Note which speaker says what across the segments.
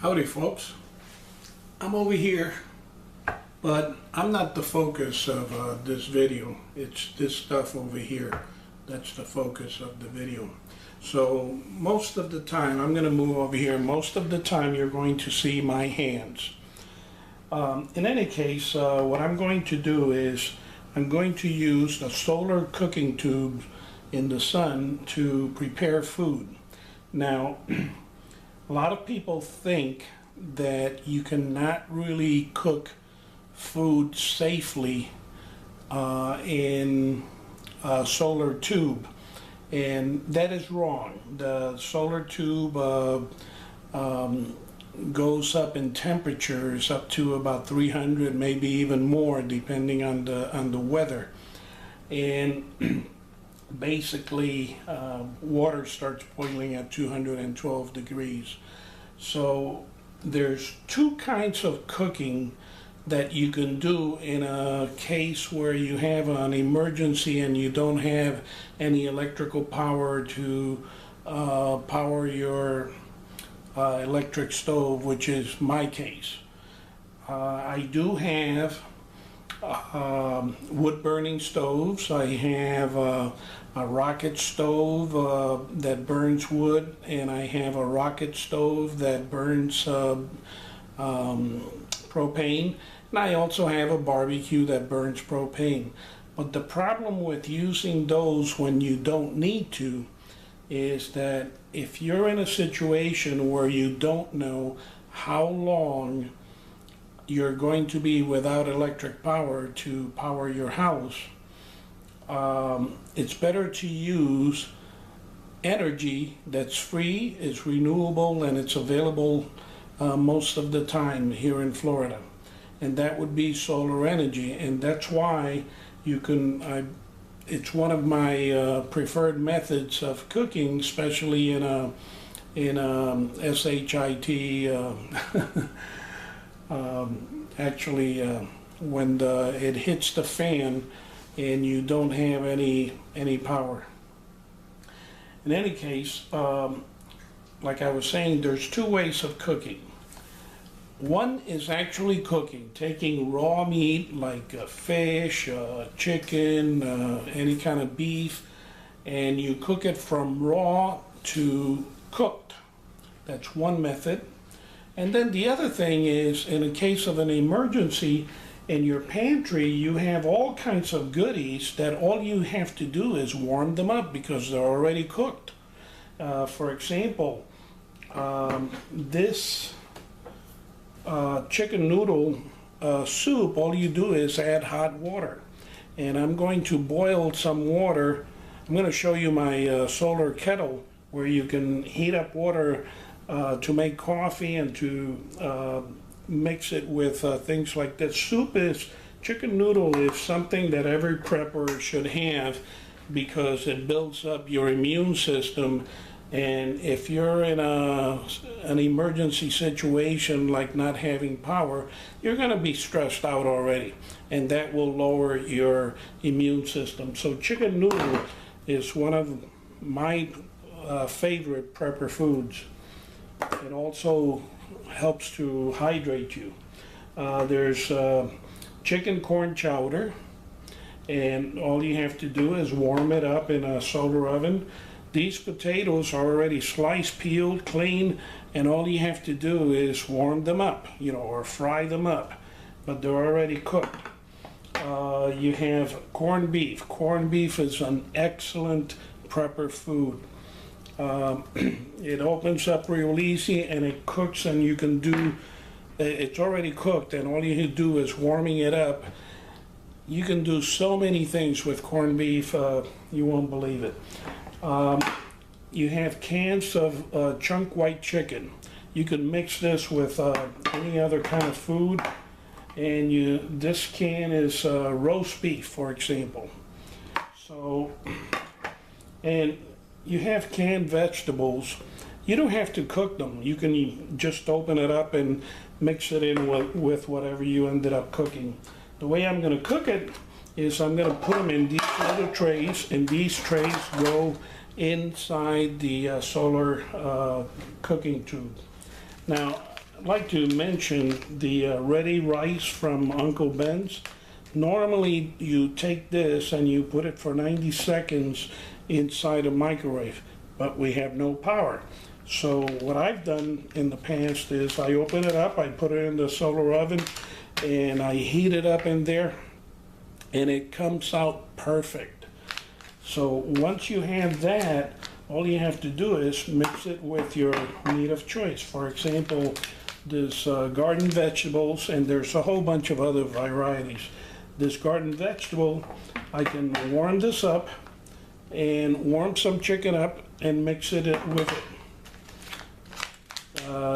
Speaker 1: Howdy folks, I'm over here, but I'm not the focus of this video. It's this stuff over here that's the focus of the video. So most of the time, I'm going to move over here, most of the time you're going to see my hands. In any case, what I'm going to do is I'm going to use the solar cooking tube in the sun to prepare food. Now, a lot of people think that you cannot really cook food safely in a solar tube, and that is wrong. The solar tube goes up in temperatures up to about 300, maybe even more, depending on the weather, and basically water starts boiling at 212 degrees. So there's two kinds of cooking that you can do in a case where you have an emergency and you don't have any electrical power to power your electric stove, which is my case. I do have wood burning stoves. I have a rocket stove that burns wood, and I have a rocket stove that burns propane, and I also have a barbecue that burns propane. But the problem with using those when you don't need to is that if you're in a situation where you don't know how long you're going to be without electric power to power your house, it's better to use energy that's free, is renewable, and it's available most of the time here in Florida. And that would be solar energy, and that's why you can, it's one of my preferred methods of cooking, especially in a SHIT, actually when it hits the fan and you don't have any power. In any case, like I was saying, there's two ways of cooking. One is actually cooking, taking raw meat like fish, chicken, any kind of beef, and you cook it from raw to cooked. That's one method. And then the other thing is, in a case of an emergency, in your pantry you have all kinds of goodies that all you have to do is warm them up because they're already cooked. For example, this chicken noodle soup, all you do is add hot water. And I'm going to boil some water. I'm going to show you my solar kettle where you can heat up water to make coffee and to mix it with things like this. Chicken noodle is something that every prepper should have because it builds up your immune system. And if you're in an emergency situation like not having power, you're going to be stressed out already, and that will lower your immune system. So chicken noodle is one of my favorite prepper foods. It also helps to hydrate you. There's chicken corn chowder, and all you have to do is warm it up in a solar oven. These potatoes are already sliced, peeled, clean, and all you have to do is warm them up, or fry them up, but they're already cooked. You have corned beef. Corned beef is an excellent prepper food. It opens up real easy and it cooks, and you can do, it's already cooked, and all you do is warming it up. You can do so many things with corned beef, you won't believe it. You have cans of chunk white chicken. You can mix this with any other kind of food, and this can is roast beef, for example. So, and you have canned vegetables. You don't have to cook them. You can just open it up and mix it in with whatever you ended up cooking. The way I'm going to cook it is I'm going to put them in these little trays, and these trays go inside the solar cooking tube. Now, I'd like to mention the ready rice from Uncle Ben's. Normally you take this and you put it for 90 seconds inside a microwave, but we have no power. So what I've done in the past is I open it up, I put it in the solar oven, and I heat it up in there, and it comes out perfect. So once you have that, all you have to do is mix it with your meat of choice. For example, there's garden vegetables, and there's a whole bunch of other varieties. This garden vegetable, I can warm this up and warm some chicken up and mix it with it.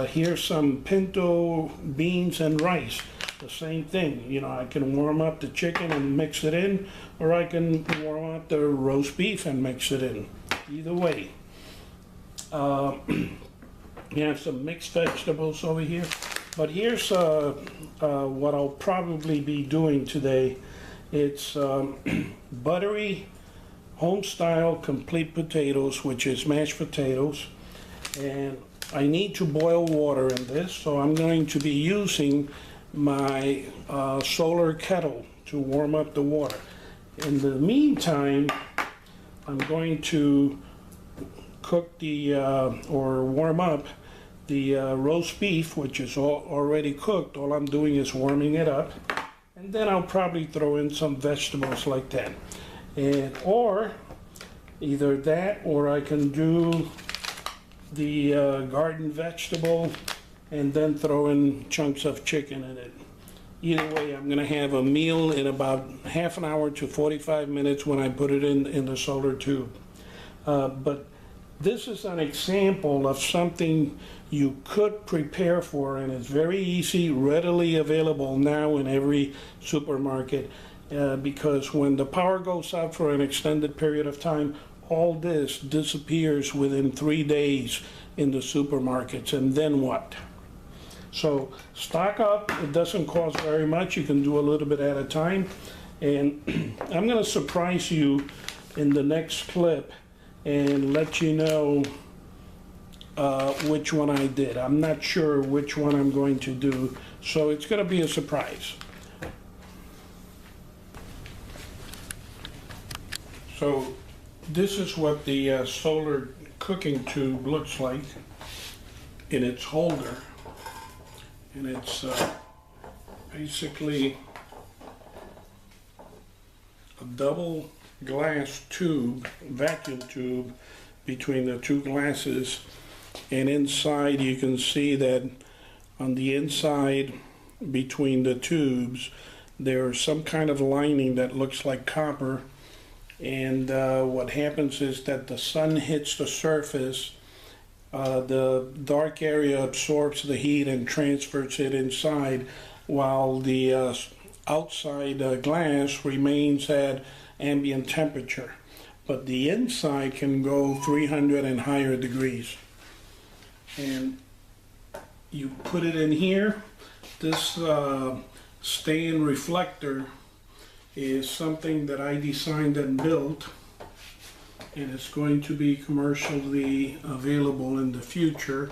Speaker 1: Here's some pinto beans and rice. The same thing, you know, I can warm up the chicken and mix it in, or I can warm up the roast beef and mix it in. Either way. You have some mixed vegetables over here. But here's what I'll probably be doing today. It's buttery, home-style complete potatoes, which is mashed potatoes. And I need to boil water in this, so I'm going to be using my solar kettle to warm up the water. In the meantime, I'm going to cook the or warm up the roast beef, which is already cooked. All I'm doing is warming it up, and then I'll probably throw in some vegetables like that, and or either that, or I can do the garden vegetable and then throw in chunks of chicken in it. Either way, I'm going to have a meal in about half an hour to 45 minutes when I put it in the solar tube. But this is an example of something you could prepare for, and it's very easy, readily available now in every supermarket, because when the power goes out for an extended period of time, all this disappears within 3 days in the supermarkets, and then what? So stock up. It doesn't cost very much. You can do a little bit at a time, and I'm going to surprise you in the next clip and let you know which one I did. I'm not sure which one I'm going to do, so it's going to be a surprise. So this is what the solar cooking tube looks like in its holder, and it's basically a double glass tube, vacuum tube, between the two glasses, and inside you can see that on the inside between the tubes there's some kind of lining that looks like copper, and what happens is that the sun hits the surface, the dark area absorbs the heat and transfers it inside, while the outside glass remains at ambient temperature, but the inside can go 300 and higher degrees. And you put it in here. This stain reflector is something that I designed and built, and it's going to be commercially available in the future.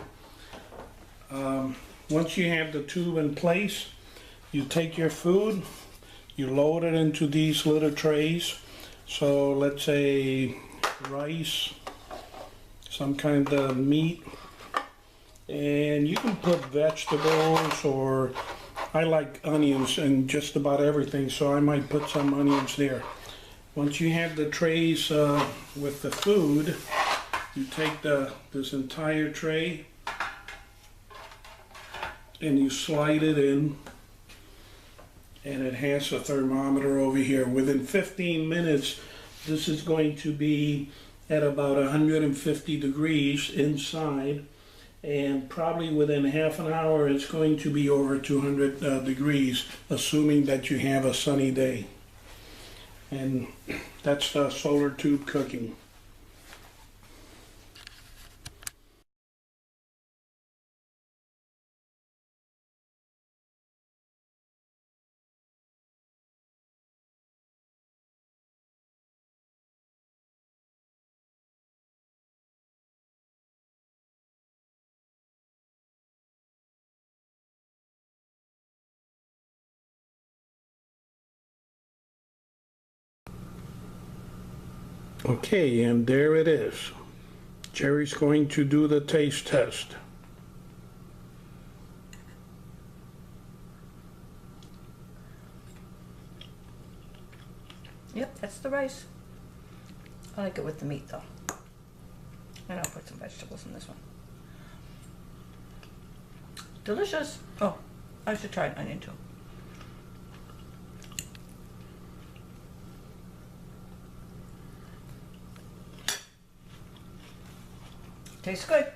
Speaker 1: Once you have the tube in place, you take your food, you load it into these little trays. So let's say rice, some kind of meat, and you can put vegetables, or I like onions in just about everything, so I might put some onions there. Once you have the trays with the food, you take this entire tray and you slide it in, and it has a thermometer over here. Within 15 minutes, this is going to be at about 150 degrees inside, and probably within half an hour it's going to be over 200 degrees, assuming that you have a sunny day. And that's the solar tube cooking. Okay, and there it is. Jerry's going to do the taste test.
Speaker 2: Yep, that's the rice. I like it with the meat though. And I'll put some vegetables in this one. Delicious. Oh, I should try an onion too. Tastes good.